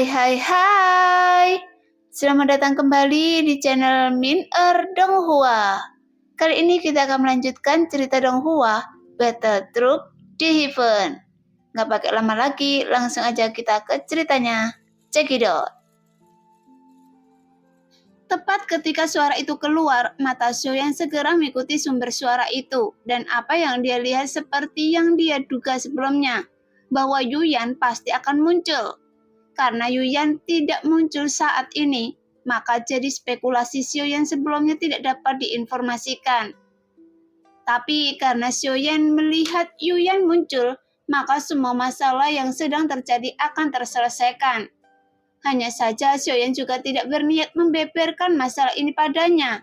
Hai. Selamat datang kembali di channel Min Donghua. Kali ini kita akan melanjutkan cerita Donghua, Battle Troop di Heaven. Nggak pakai lama lagi, langsung aja kita ke ceritanya. Check it out. Tepat ketika suara itu keluar, mata Xiaoyan segera mengikuti sumber suara itu. Dan apa yang dia lihat seperti yang dia duga sebelumnya, bahwa Yuyan pasti akan muncul. Karena Yuyan tidak muncul saat ini, maka jadi spekulasi Xiaoyan sebelumnya tidak dapat diinformasikan. Tapi karena Xiaoyan melihat Yuyan muncul, maka semua masalah yang sedang terjadi akan terselesaikan. Hanya saja Xiaoyan juga tidak berniat membeberkan masalah ini padanya.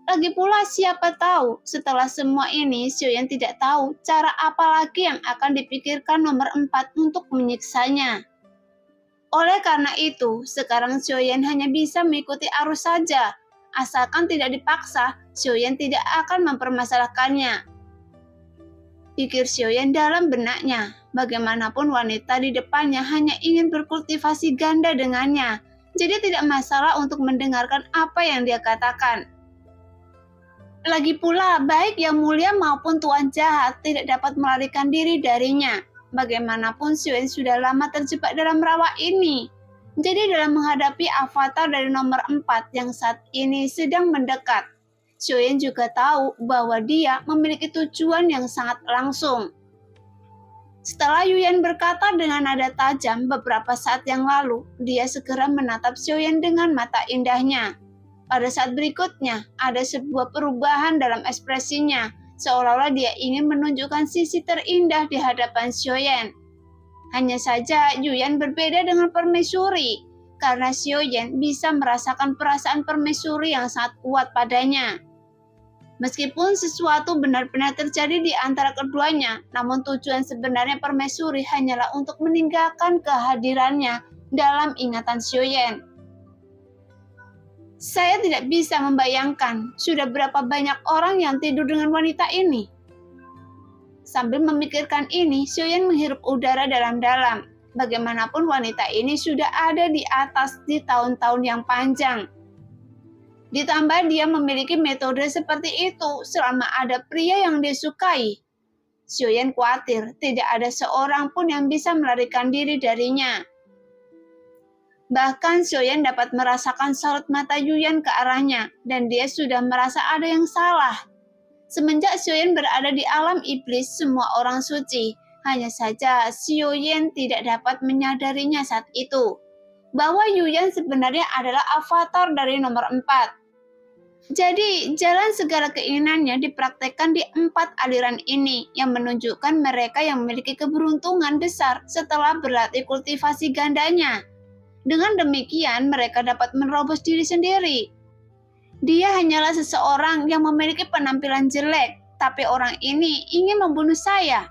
Lagi pula siapa tahu setelah semua ini Xiaoyan tidak tahu cara apa lagi yang akan dipikirkan nomor 4 untuk menyiksanya. Oleh karena itu, sekarang Xiaoyan hanya bisa mengikuti arus saja. Asalkan tidak dipaksa, Xiaoyan tidak akan mempermasalahkannya. Pikir Xiaoyan dalam benaknya. Bagaimanapun wanita di depannya hanya ingin berkultivasi ganda dengannya. Jadi tidak masalah untuk mendengarkan apa yang dia katakan. Lagi pula, baik yang mulia maupun tuan jahat tidak dapat melarikan diri darinya. Bagaimanapun Xiaoyan sudah lama terjebak dalam rawa ini. Jadi dalam menghadapi avatar dari nomor 4 yang saat ini sedang mendekat, Xiaoyan juga tahu bahwa dia memiliki tujuan yang sangat langsung. Setelah Yuyan berkata dengan nada tajam beberapa saat yang lalu, dia segera menatap Xiaoyan dengan mata indahnya. Pada saat berikutnya, ada sebuah perubahan dalam ekspresinya, seolah-olah dia ingin menunjukkan sisi terindah di hadapan Xiaoyan. Hanya saja Yuyan berbeda dengan permaisuri, karena Xiaoyan bisa merasakan perasaan permaisuri yang sangat kuat padanya. Meskipun sesuatu benar-benar terjadi di antara keduanya, namun tujuan sebenarnya permaisuri hanyalah untuk meninggalkan kehadirannya dalam ingatan Xiaoyan. Saya tidak bisa membayangkan sudah berapa banyak orang yang tidur dengan wanita ini. Sambil memikirkan ini, Xiaoyan menghirup udara dalam-dalam. Bagaimanapun wanita ini sudah ada di atas di tahun-tahun yang panjang. Ditambah dia memiliki metode seperti itu selama ada pria yang dia sukai. Xiaoyan khawatir tidak ada seorang pun yang bisa melarikan diri darinya. Bahkan Xiaoyan dapat merasakan sorot mata Yuyan ke arahnya, dan dia sudah merasa ada yang salah. Semenjak Xiaoyan berada di alam iblis semua orang suci, hanya saja Xiaoyan tidak dapat menyadarinya saat itu, bahwa Yuyan sebenarnya adalah avatar dari nomor 4. Jadi, jalan segala keinginannya dipraktekkan di 4 aliran ini, yang menunjukkan mereka yang memiliki keberuntungan besar setelah berlatih kultivasi gandanya. Dengan demikian, mereka dapat menerobos diri sendiri. Dia hanyalah seseorang yang memiliki penampilan jelek, tapi orang ini ingin membunuh saya,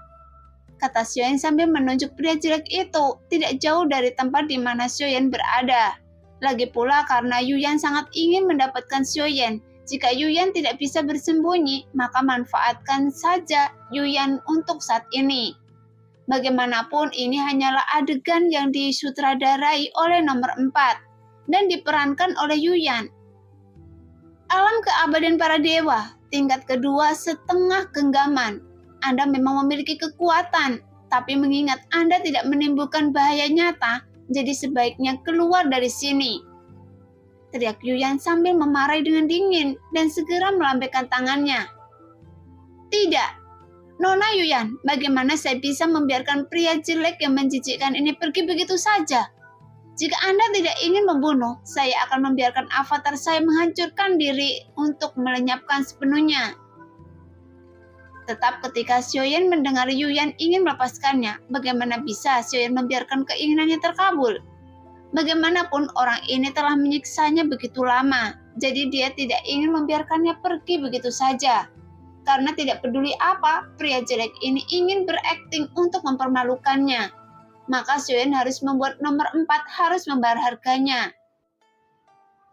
kata Xiaoyan sambil menunjuk pria jelek itu, tidak jauh dari tempat di mana Xiaoyan berada. Lagi pula karena Yuyan sangat ingin mendapatkan Xiaoyan. Jika Yuyan tidak bisa bersembunyi, maka manfaatkan saja Yuyan untuk saat ini. Bagaimanapun ini hanyalah adegan yang disutradarai oleh nomor 4 dan diperankan oleh Yuyan. Alam keabadian para dewa, tingkat kedua setengah genggaman. Anda memang memiliki kekuatan, tapi mengingat Anda tidak menimbulkan bahaya nyata, jadi sebaiknya keluar dari sini, teriak Yuyan sambil memarahi dengan dingin dan segera melambaikan tangannya. Tidak. Nona Yuyan, bagaimana saya bisa membiarkan pria jelek yang menjijikkan ini pergi begitu saja? Jika Anda tidak ingin membunuh, saya akan membiarkan avatar saya menghancurkan diri untuk melenyapkan sepenuhnya. Tetap ketika Xiaoyan mendengar Yuyan ingin melepaskannya, bagaimana bisa Xiaoyan membiarkan keinginannya terkabul? Bagaimanapun orang ini telah menyiksanya begitu lama, jadi dia tidak ingin membiarkannya pergi begitu saja. Karena tidak peduli apa, pria jelek ini ingin berakting untuk mempermalukannya. Maka Xiaoyan harus membuat nomor 4 harus membayar harganya.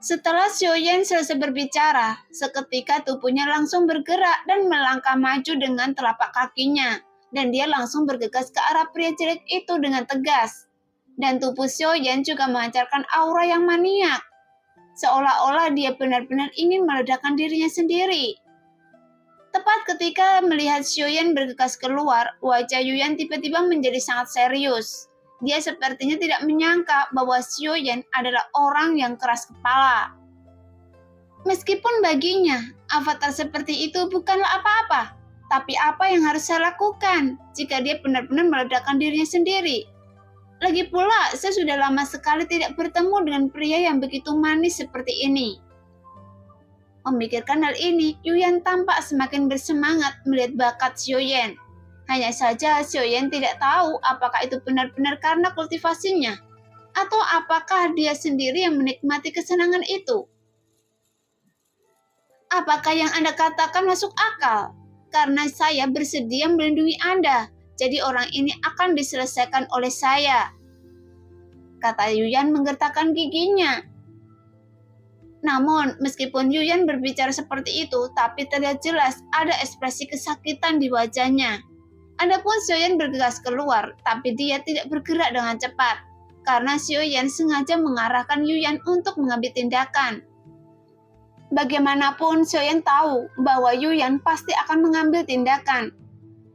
Setelah Xiaoyan selesai berbicara, seketika tubuhnya langsung bergerak dan melangkah maju dengan telapak kakinya. Dan dia langsung bergegas ke arah pria jelek itu dengan tegas. Dan tubuh Xiaoyan juga memancarkan aura yang maniak, seolah-olah dia benar-benar ingin meledakkan dirinya sendiri. Tepat ketika melihat Xiaoyan bergegas keluar, wajah Yuyan tiba-tiba menjadi sangat serius. Dia sepertinya tidak menyangka bahwa Xiaoyan adalah orang yang keras kepala. Meskipun baginya, avatar seperti itu bukanlah apa-apa, tapi apa yang harus saya lakukan jika dia benar-benar meledakkan dirinya sendiri? Lagi pula, saya sudah lama sekali tidak bertemu dengan pria yang begitu manis seperti ini. Memikirkan hal ini, Yuyan tampak semakin bersemangat melihat bakat Xiaoyan. Hanya saja Xiaoyan tidak tahu apakah itu benar-benar karena kultivasinya, atau apakah dia sendiri yang menikmati kesenangan itu. Apakah yang Anda katakan masuk akal? Karena saya bersedia melindungi Anda, jadi orang ini akan diselesaikan oleh saya, kata Yuyan menggertakkan giginya. Namun, meskipun Yuyan berbicara seperti itu, tapi terlihat jelas ada ekspresi kesakitan di wajahnya. Adapun Xiaoyan bergegas keluar, tapi dia tidak bergerak dengan cepat, karena Xiaoyan sengaja mengarahkan Yuyan untuk mengambil tindakan. Bagaimanapun Xiaoyan tahu bahwa Yuyan pasti akan mengambil tindakan.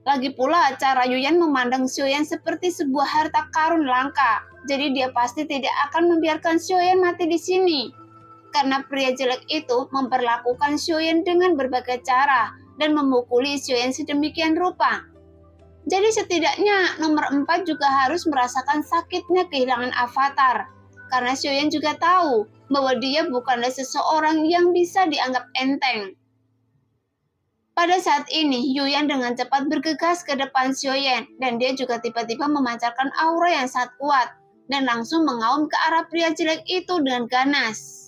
Lagi pula, cara Yuyan memandang Xiaoyan seperti sebuah harta karun langka, jadi dia pasti tidak akan membiarkan Xiaoyan mati di sini. Karena pria jelek itu memperlakukan Xiaoyan dengan berbagai cara dan memukuli Xiaoyan sedemikian rupa. Jadi setidaknya nomor 4 juga harus merasakan sakitnya kehilangan avatar. Karena Xiaoyan juga tahu bahwa dia bukanlah seseorang yang bisa dianggap enteng. Pada saat ini, Yuyan dengan cepat bergegas ke depan Xiaoyan dan dia juga tiba-tiba memancarkan aura yang sangat kuat dan langsung mengaum ke arah pria jelek itu dengan ganas.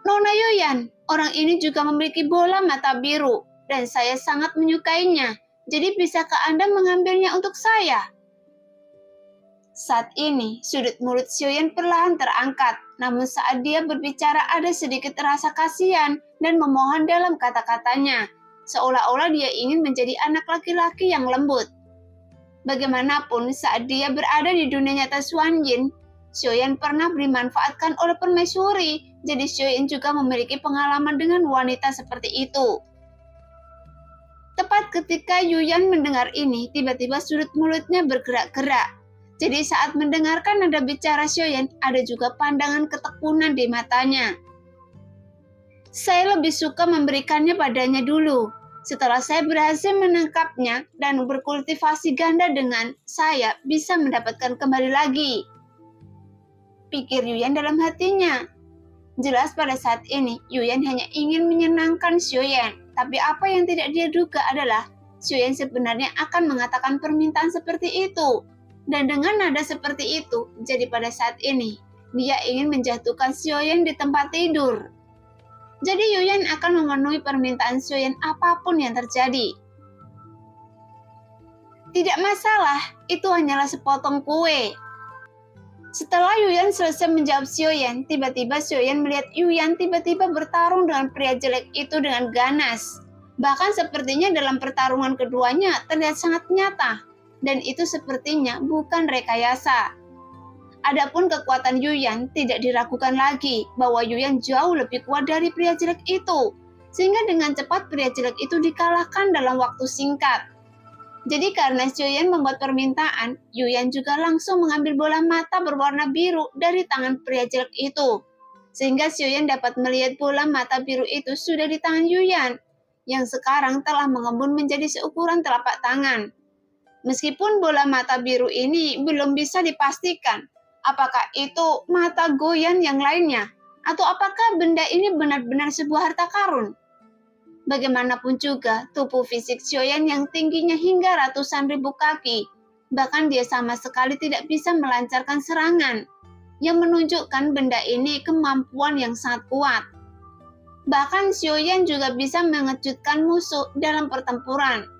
Nona Yuyan, orang ini juga memiliki bola mata biru dan saya sangat menyukainya. Jadi bisakah Anda mengambilnya untuk saya? Saat ini, sudut mulut Xiaoyan perlahan terangkat. Namun saat dia berbicara ada sedikit rasa kasihan dan memohon dalam kata-katanya. Seolah-olah dia ingin menjadi anak laki-laki yang lembut. Bagaimanapun saat dia berada di dunia nyata Xuanyin, Xiaoyan pernah dimanfaatkan oleh permaisuri. Jadi Xiaoyan juga memiliki pengalaman dengan wanita seperti itu. Tepat ketika Yuyan mendengar ini, tiba-tiba sudut mulutnya bergerak-gerak. Jadi saat mendengarkan nada bicara Xiaoyan, ada juga pandangan ketekunan di matanya. Saya lebih suka memberikannya padanya dulu. Setelah saya berhasil menangkapnya dan berkultivasi ganda dengan saya bisa mendapatkan kembali lagi, pikir Yuyan dalam hatinya. Jelas pada saat ini, Yuyan hanya ingin menyenangkan Xiaoyan. Tapi apa yang tidak dia duga adalah Xiaoyan sebenarnya akan mengatakan permintaan seperti itu. Dan dengan nada seperti itu, jadi pada saat ini, dia ingin menjatuhkan Xiaoyan di tempat tidur. Jadi Yuyan akan memenuhi permintaan Xiaoyan apapun yang terjadi. Tidak masalah, itu hanyalah sepotong kue. Setelah Yuyan selesai menjawab Xiaoyan, tiba-tiba Xiaoyan melihat Yuyan tiba-tiba bertarung dengan pria jelek itu dengan ganas. Bahkan sepertinya dalam pertarungan keduanya terlihat sangat nyata, dan itu sepertinya bukan rekayasa. Adapun kekuatan Yuyan tidak diragukan lagi bahwa Yuyan jauh lebih kuat dari pria jelek itu, sehingga dengan cepat pria jelek itu dikalahkan dalam waktu singkat. Jadi karena Xiaoyan membuat permintaan, Yuyan juga langsung mengambil bola mata berwarna biru dari tangan pria jelek itu. Sehingga Xiaoyan dapat melihat bola mata biru itu sudah di tangan Yuyan, yang sekarang telah mengembun menjadi seukuran telapak tangan. Meskipun bola mata biru ini belum bisa dipastikan, apakah itu mata goyan yang lainnya, atau apakah benda ini benar-benar sebuah harta karun. Bagaimanapun juga, tubuh fisik Xiaoyan yang tingginya hingga ratusan ribu kaki, bahkan dia sama sekali tidak bisa melancarkan serangan, yang menunjukkan benda ini kemampuan yang sangat kuat. Bahkan Xiaoyan juga bisa mengejutkan musuh dalam pertempuran.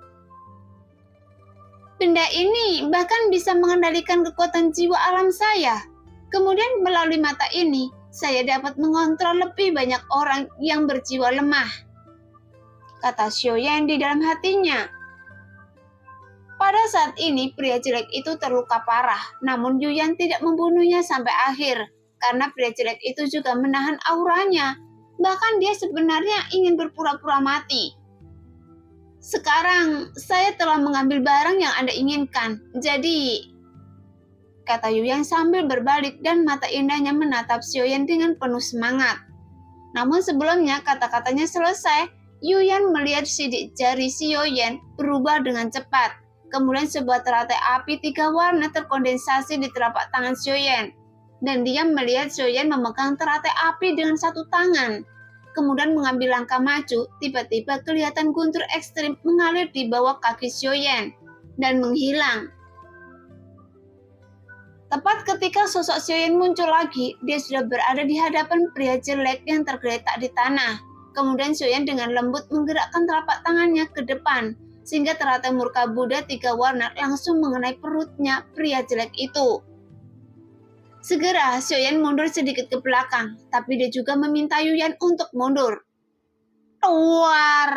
Benda ini bahkan bisa mengendalikan kekuatan jiwa alam saya. Kemudian melalui mata ini, saya dapat mengontrol lebih banyak orang yang berjiwa lemah, kata Xiaoyan di dalam hatinya. Pada saat ini pria jelek itu terluka parah, namun Yuyan tidak membunuhnya sampai akhir, karena pria jelek itu juga menahan auranya. Bahkan dia sebenarnya ingin berpura-pura mati. Sekarang saya telah mengambil barang yang Anda inginkan, jadi, kata Yuyan sambil berbalik dan mata indahnya menatap Xiaoyan dengan penuh semangat. Namun sebelumnya kata-katanya selesai, Yuyan melihat sidik jari Xiaoyan berubah dengan cepat. Kemudian sebuah teratai api 3 warna terkondensasi di telapak tangan Xiaoyan. Dan dia melihat Xiaoyan memegang teratai api dengan satu tangan. Kemudian mengambil langkah maju, tiba-tiba kelihatan guntur ekstrim mengalir di bawah kaki Xiaoyan dan menghilang. Tepat ketika sosok Xiaoyan muncul lagi, dia sudah berada di hadapan pria jelek yang tergeletak di tanah. Kemudian Xiaoyan dengan lembut menggerakkan telapak tangannya ke depan, sehingga teratai murka Buddha 3 warna langsung mengenai perutnya pria jelek itu. Segera Xiaoyan mundur sedikit ke belakang, tapi dia juga meminta Yuyan untuk mundur. Keluar!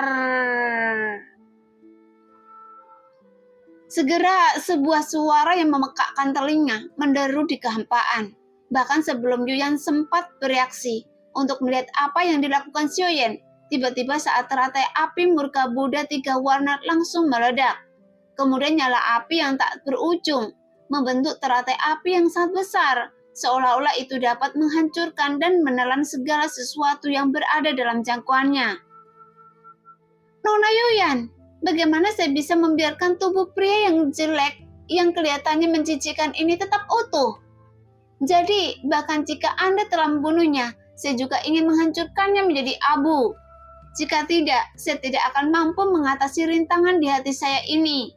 Segera sebuah suara yang memekakkan telinga menderu di kehampaan. Bahkan sebelum Yuyan sempat bereaksi untuk melihat apa yang dilakukan Xiaoyan, tiba-tiba saat teratai api murka Buddha 3 warna langsung meledak. Kemudian nyala api yang tak berujung membentuk teratai api yang sangat besar, seolah-olah itu dapat menghancurkan dan menelan segala sesuatu yang berada dalam jangkauannya. Nona Yuyan, bagaimana saya bisa membiarkan tubuh pria yang jelek, yang kelihatannya menjijikkan ini tetap utuh? Jadi, bahkan jika Anda telah membunuhnya, saya juga ingin menghancurkannya menjadi abu. Jika tidak, saya tidak akan mampu mengatasi rintangan di hati saya ini.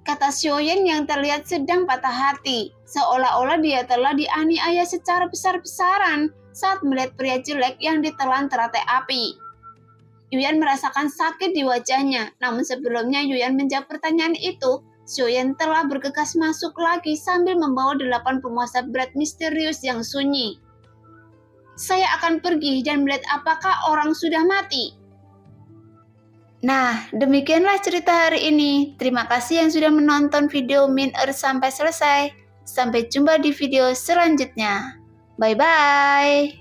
Kata Xiaoyan yang terlihat sedang patah hati, seolah-olah dia telah dianiaya secara besar-besaran saat melihat pria jelek yang ditelan teratai api. Yuyan merasakan sakit di wajahnya, namun sebelumnya Yuyan menjawab pertanyaan itu, Xiaoyan telah bergegas masuk lagi sambil membawa 8 penguasa berat misterius yang sunyi. Saya akan pergi dan melihat apakah orang sudah mati. Nah, demikianlah cerita hari ini. Terima kasih yang sudah menonton video Min Earth sampai selesai. Sampai jumpa di video selanjutnya. Bye-bye.